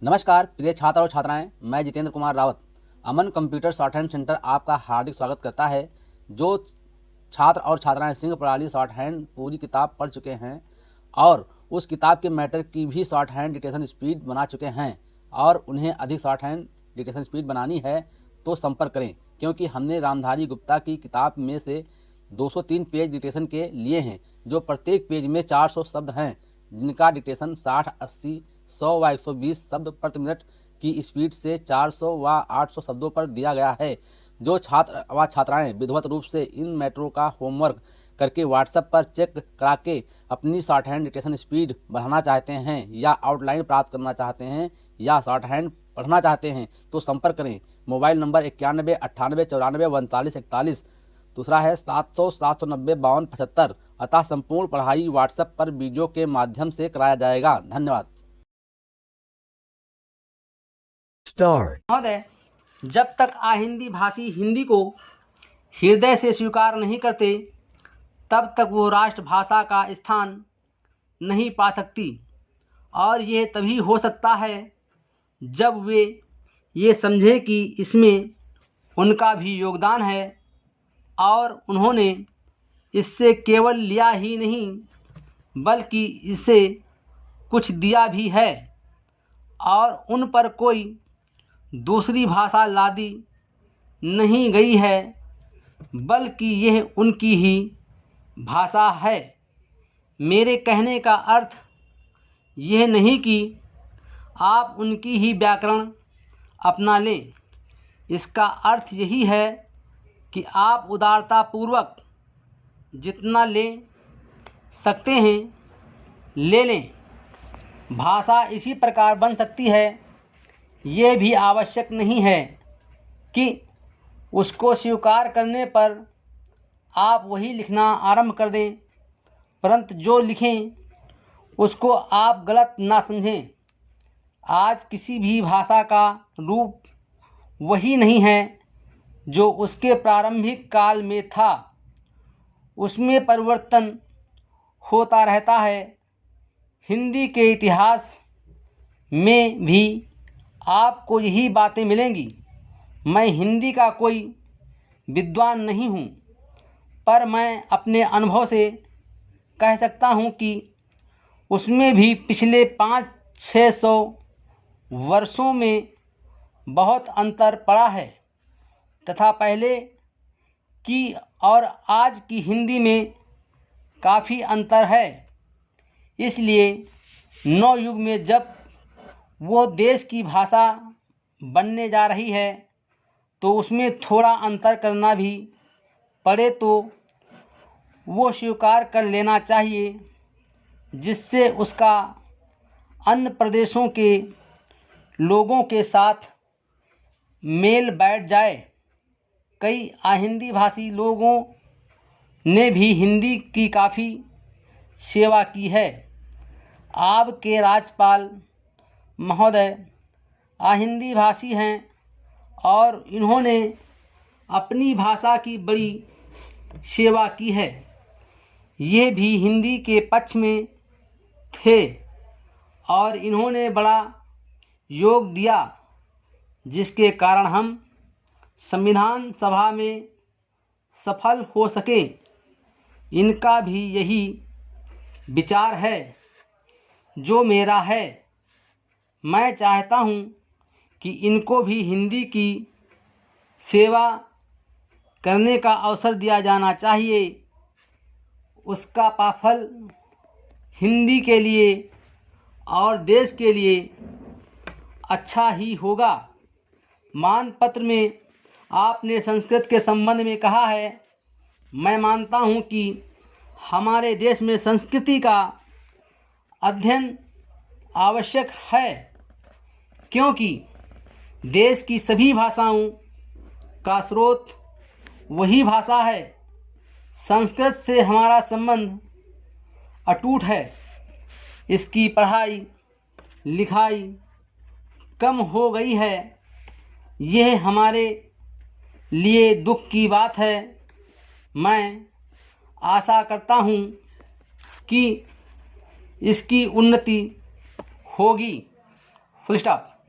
नमस्कार प्रिय छात्र और छात्राएं, मैं जितेंद्र कुमार रावत अमन कंप्यूटर शॉर्ट हैंड सेंटर आपका हार्दिक स्वागत करता है। जो छात्र और छात्राएं सिंह प्रणाली शॉर्ट हैंड पूरी किताब पढ़ चुके हैं और उस किताब के मैटर की भी शॉर्ट हैंड डिक्टेशन स्पीड बना चुके हैं और उन्हें अधिक शॉर्ट हैंड डिक्टेशन स्पीड बनानी है तो संपर्क करें, क्योंकि हमने रामधारी गुप्ता की किताब में से 203 पेज डिक्टेशन के लिए हैं, जो प्रत्येक पेज में 400 शब्द हैं, जिनका डिक्टेशन 60, 80, 100 व 120 शब्द प्रति मिनट की स्पीड से 400 व 800 शब्दों पर दिया गया है। जो छात्र व छात्राएं विधिवत रूप से इन मैटरों का होमवर्क करके व्हाट्सएप पर चेक करा के अपनी शॉर्ट हैंड डिक्टेशन स्पीड बढ़ाना चाहते हैं या आउटलाइन प्राप्त करना चाहते हैं या शॉर्ट हैंड पढ़ना चाहते हैं तो संपर्क करें। मोबाइल नंबर 91 98 94 39 41, दूसरा है 700 790 52 75। अतः संपूर्ण पढ़ाई व्हाट्सएप पर वीडियो के माध्यम से कराया जाएगा। धन्यवाद। महोदय, जब तक आहिंदी भाषी हिंदी को हृदय से स्वीकार नहीं करते तब तक वो राष्ट्रभाषा का स्थान नहीं पा सकती, और यह तभी हो सकता है जब वे ये समझें कि इसमें उनका भी योगदान है और उन्होंने इससे केवल लिया ही नहीं बल्कि इससे कुछ दिया भी है और उन पर कोई दूसरी भाषा लादी नहीं गई है, बल्कि यह उनकी ही भाषा है। मेरे कहने का अर्थ यह नहीं कि आप उनकी ही व्याकरण अपना लें। इसका अर्थ यही है कि आप उदारतापूर्वक जितना ले सकते हैं ले लें। भाषा इसी प्रकार बन सकती है, ये भी आवश्यक नहीं है कि उसको स्वीकार करने पर आप वही लिखना आरंभ कर दें, परंतु जो लिखें उसको आप गलत ना समझें। आज किसी भी भाषा का रूप वही नहीं है जो उसके प्रारंभिक काल में था, उसमें परिवर्तन होता रहता है। हिंदी के इतिहास में भी आपको यही बातें मिलेंगी। मैं हिंदी का कोई विद्वान नहीं हूँ, पर मैं अपने अनुभव से कह सकता हूँ कि उसमें भी पिछले 500-600 वर्षों में बहुत अंतर पड़ा है तथा पहले की और आज की हिंदी में काफ़ी अंतर है। इसलिए नवयुग में जब वो देश की भाषा बनने जा रही है तो उसमें थोड़ा अंतर करना भी पड़े तो वो स्वीकार कर लेना चाहिए, जिससे उसका अन्य प्रदेशों के लोगों के साथ मेल बैठ जाए। कई आहिंदी भाषी लोगों ने भी हिंदी की काफ़ी सेवा की है। आप के राज्यपाल महोदय आहिंदी भाषी हैं और इन्होंने अपनी भाषा की बड़ी सेवा की है। ये भी हिंदी के पक्ष में थे और इन्होंने बड़ा योग दिया, जिसके कारण हम संविधान सभा में सफल हो सके। इनका भी यही विचार है जो मेरा है। मैं चाहता हूँ कि इनको भी हिंदी की सेवा करने का अवसर दिया जाना चाहिए। उसका पाफल हिंदी के लिए और देश के लिए अच्छा ही होगा। मानपत्र में आपने संस्कृत के संबंध में कहा है। मैं मानता हूँ कि हमारे देश में संस्कृति का अध्ययन आवश्यक है, क्योंकि देश की सभी भाषाओं का स्रोत वही भाषा है। संस्कृत से हमारा संबंध अटूट है। इसकी पढ़ाई लिखाई कम हो गई है, यह हमारे लिए दुख की बात है। मैं आशा करता हूँ कि इसकी उन्नति होगी। Full stop.